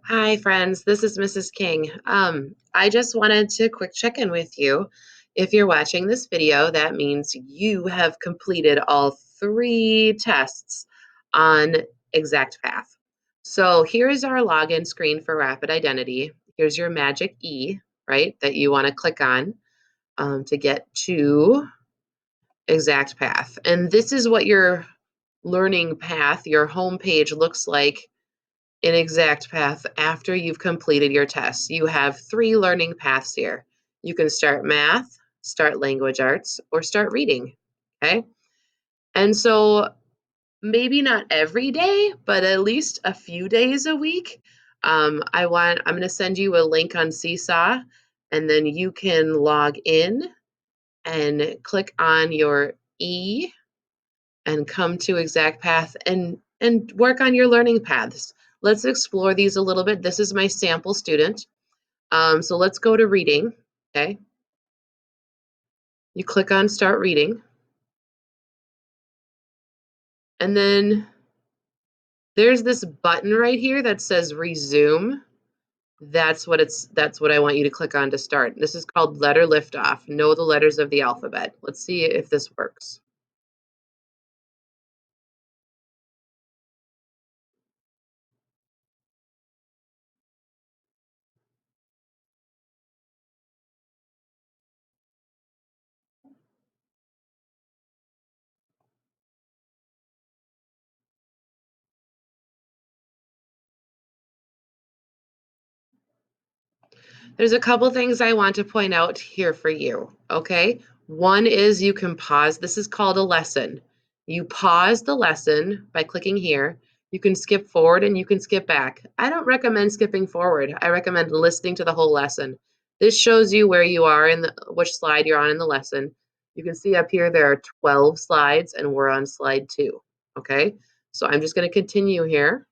Hi, friends. This is Mrs. King. I just wanted to quick check in with you. If you're watching this video, that means you have completed all 3 tests on ExactPath. So here's our login screen for Rapid Identity. Here's your magic E, right, that you want to click on to get to ExactPath. And this is what your learning path, your home page looks like in ExactPath after you've completed your tests. You have 3 learning paths here. You can start math, start language arts, or start reading, okay? And so maybe not every day, but at least a few days a week, I'm gonna send you a link on Seesaw, and then you can log in and click on your E and come to ExactPath and work on your learning paths. Let's explore these a little bit. This is my sample student. So let's go to reading, okay? You click on start reading. And then there's this button right here that says resume. That's what I want you to click on to start. This is called letter liftoff. Know the letters of the alphabet. Let's see if this works. There's a couple things I want to point out here for you, okay? One is you can pause. This is called a lesson. You pause the lesson by clicking here. You can skip forward and you can skip back. I don't recommend skipping forward. I recommend listening to the whole lesson. This shows you where you are in which slide you're on in the lesson. You can see up here there are 12 slides and we're on slide 2, okay? So I'm just going to continue here.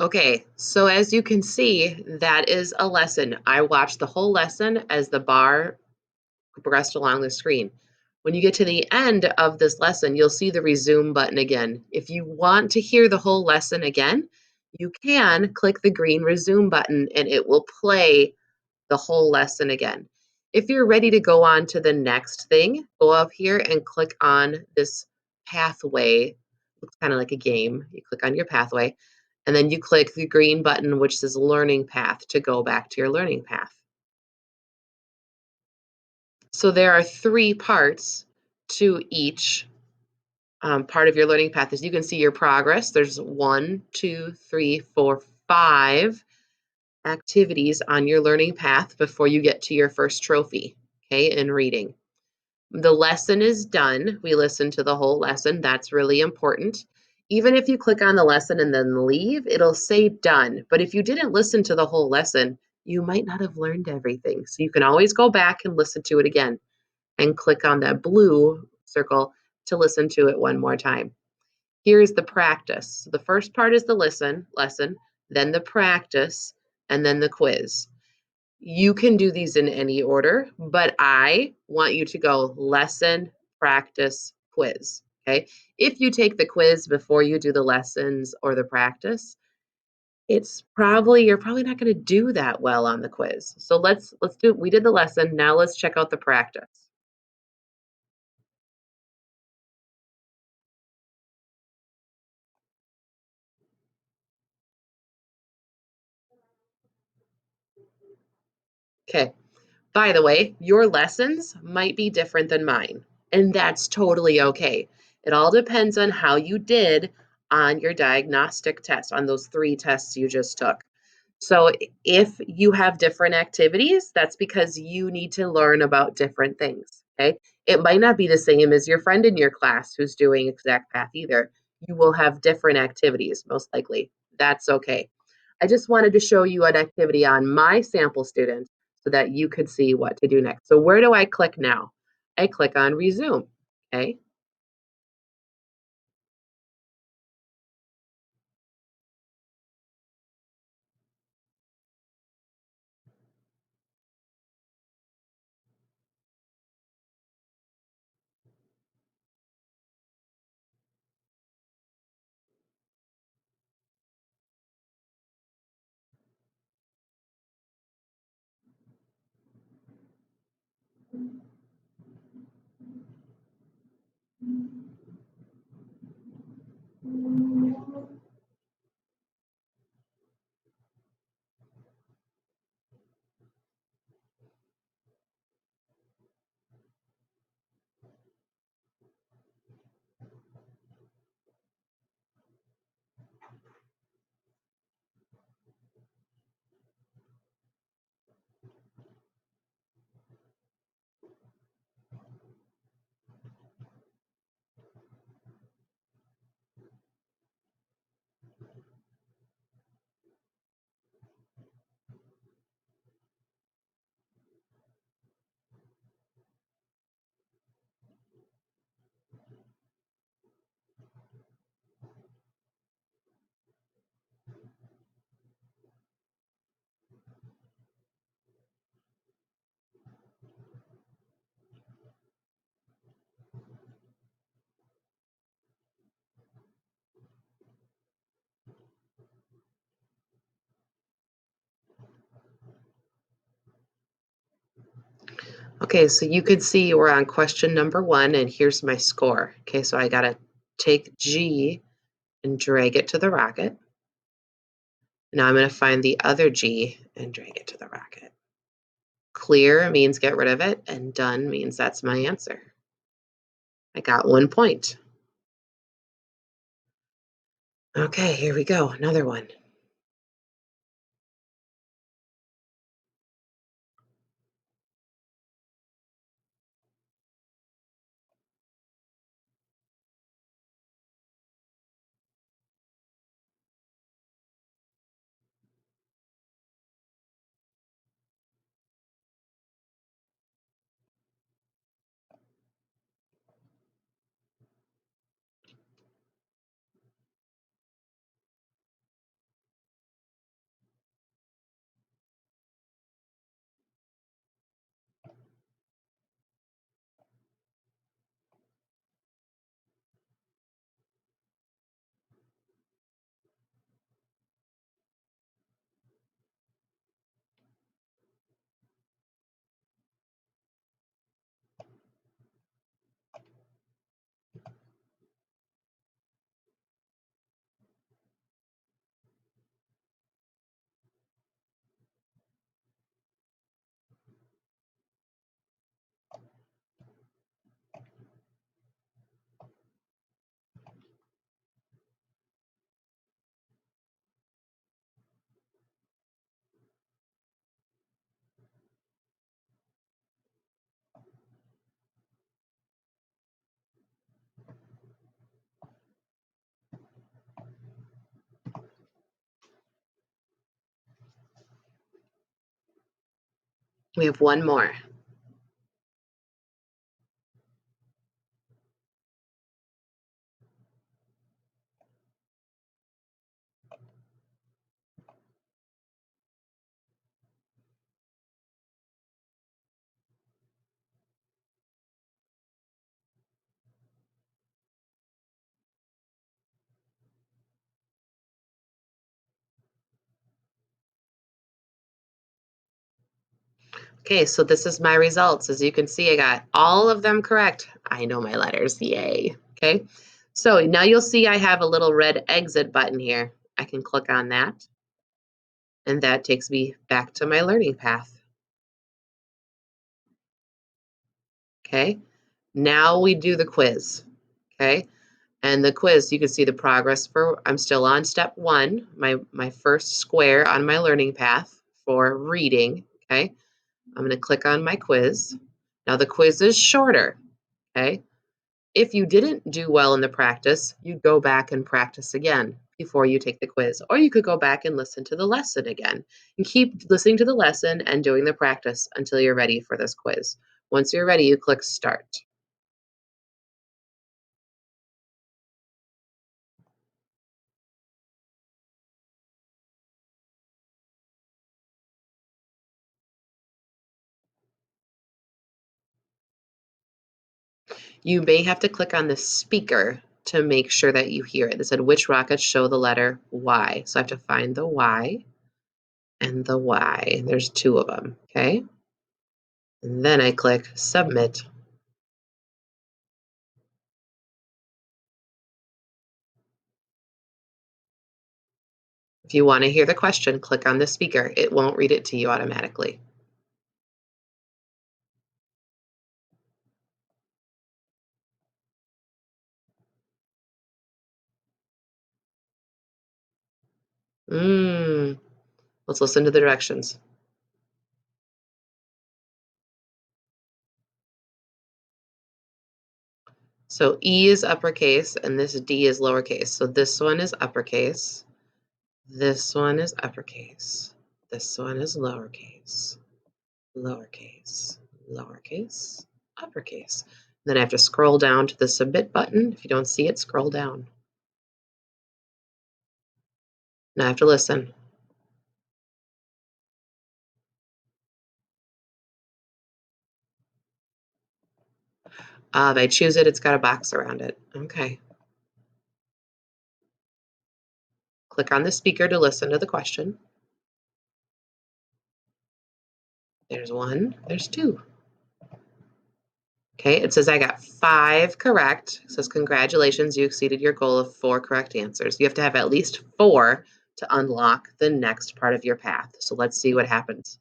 Okay, so as you can see, that is a lesson. I watched the whole lesson as the bar progressed along the screen. When you get to the end of this lesson, you'll see the resume button again. If you want to hear the whole lesson again, you can click the green resume button and it will play the whole lesson again. If you're ready to go on to the next thing, go up here and click on this pathway. Looks kind of like a game. You click on your pathway, and then you click the green button, which says learning path, to go back to your learning path. So there are 3 parts to each part of your learning path. As you can see your progress, there's 1, 2, 3, 4, 5 activities on your learning path before you get to your first trophy, okay, in reading. The lesson is done. We listen to the whole lesson. That's really important. Even if you click on the lesson and then leave, it'll say done. But if you didn't listen to the whole lesson, you might not have learned everything. So you can always go back and listen to it again and click on that blue circle to listen to it one more time. Here's the practice. So the first part is the lesson, then the practice, and then the quiz. You can do these in any order, but I want you to go lesson, practice, quiz. Okay. If you take the quiz before you do the lessons or the practice, you're probably not going to do that well on the quiz. So let's do we did the lesson. Now let's check out the practice. Okay. By the way, your lessons might be different than mine, and that's totally okay. It all depends on how you did on your diagnostic test, on those 3 tests you just took. So if you have different activities, that's because you need to learn about different things, okay? It might not be the same as your friend in your class who's doing exact path either. You will have different activities, most likely. That's okay. I just wanted to show you an activity on my sample students so that you could see what to do next. So where do I click now? I click on resume, okay? Okay, so you could see we're on question number 1, and here's my score. Okay, so I gotta take G and drag it to the rocket. Now I'm gonna find the other G and drag it to the rocket. Clear means get rid of it, and done means that's my answer. I got 1 point. Okay, here we go, another one. We have one more. Okay, so this is my results. As you can see, I got all of them correct. I know my letters, yay. Okay, so now you'll see I have a little red exit button here. I can click on that, and that takes me back to my learning path. Okay, now we do the quiz. Okay, and the quiz, you can see the progress for, I'm still on step 1, my first square on my learning path for reading. Okay, I'm going to click on my quiz. Now the quiz is shorter. Okay, if you didn't do well in the practice, you go back and practice again before you take the quiz. Or you could go back and listen to the lesson again and keep listening to the lesson and doing the practice until you're ready for this quiz. Once you're ready, you click start. You may have to click on the speaker to make sure that you hear it. It said, which rockets show the letter Y? So I have to find the Y and the Y. There's 2 of them, okay? And then I click submit. If you want to hear the question, click on the speaker. It won't read it to you automatically. Let's listen to the directions. So E is uppercase and this D is lowercase. So this one is uppercase. This one is uppercase. This one is lowercase. Lowercase. Lowercase. Uppercase. Then I have to scroll down to the submit button. If you don't see it, scroll down. Now I have to listen. If I choose it, it's got a box around it. Okay. Click on the speaker to listen to the question. There's 1, there's 2. Okay, it says I got 5 correct. It says congratulations, you exceeded your goal of 4 correct answers. You have to have at least 4 to unlock the next part of your path. So let's see what happens.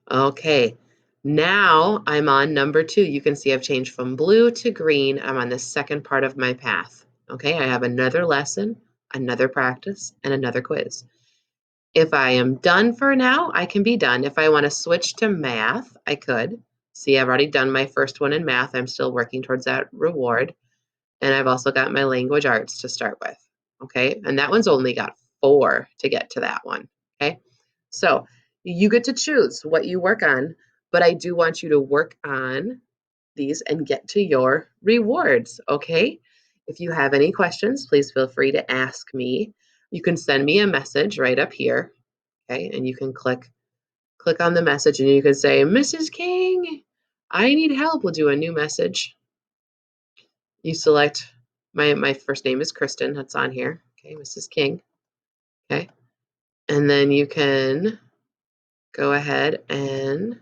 Okay, now I'm on number 2. You can see I've changed from blue to green. I'm on the second part of my path. Okay, I have another lesson, another practice, and another quiz. If I am done for now, I can be done. If I want to switch to math, I could. See, I've already done my first one in math. I'm still working towards that reward. And I've also got my language arts to start with. Okay, and that one's only got 4 to get to that one. Okay, so you get to choose what you work on, but I do want you to work on these and get to your rewards. Okay, if you have any questions, please feel free to ask me. You can send me a message right up here. Okay, and you can click on the message and you can say, Mrs. King, I need help. We'll do a new message. You select my first name is Kristen, that's on here. Okay, Mrs. King. Okay. And then you can go ahead and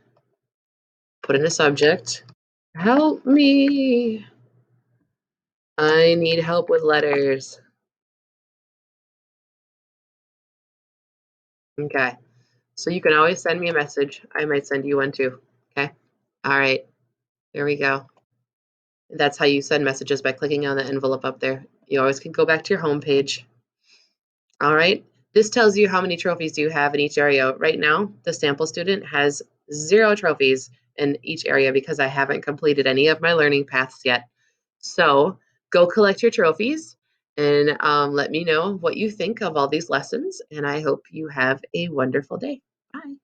put in a subject. Help me. I need help with letters. Okay. So you can always send me a message. I might send you one too. Okay. All right. There we go. That's how you send messages, by clicking on the envelope up there. You always can go back to your home page. All right. This tells you how many trophies you have in each area. Right now, the sample student has 0 trophies in each area because I haven't completed any of my learning paths yet. So go collect your trophies and let me know what you think of all these lessons. And I hope you have a wonderful day. Bye.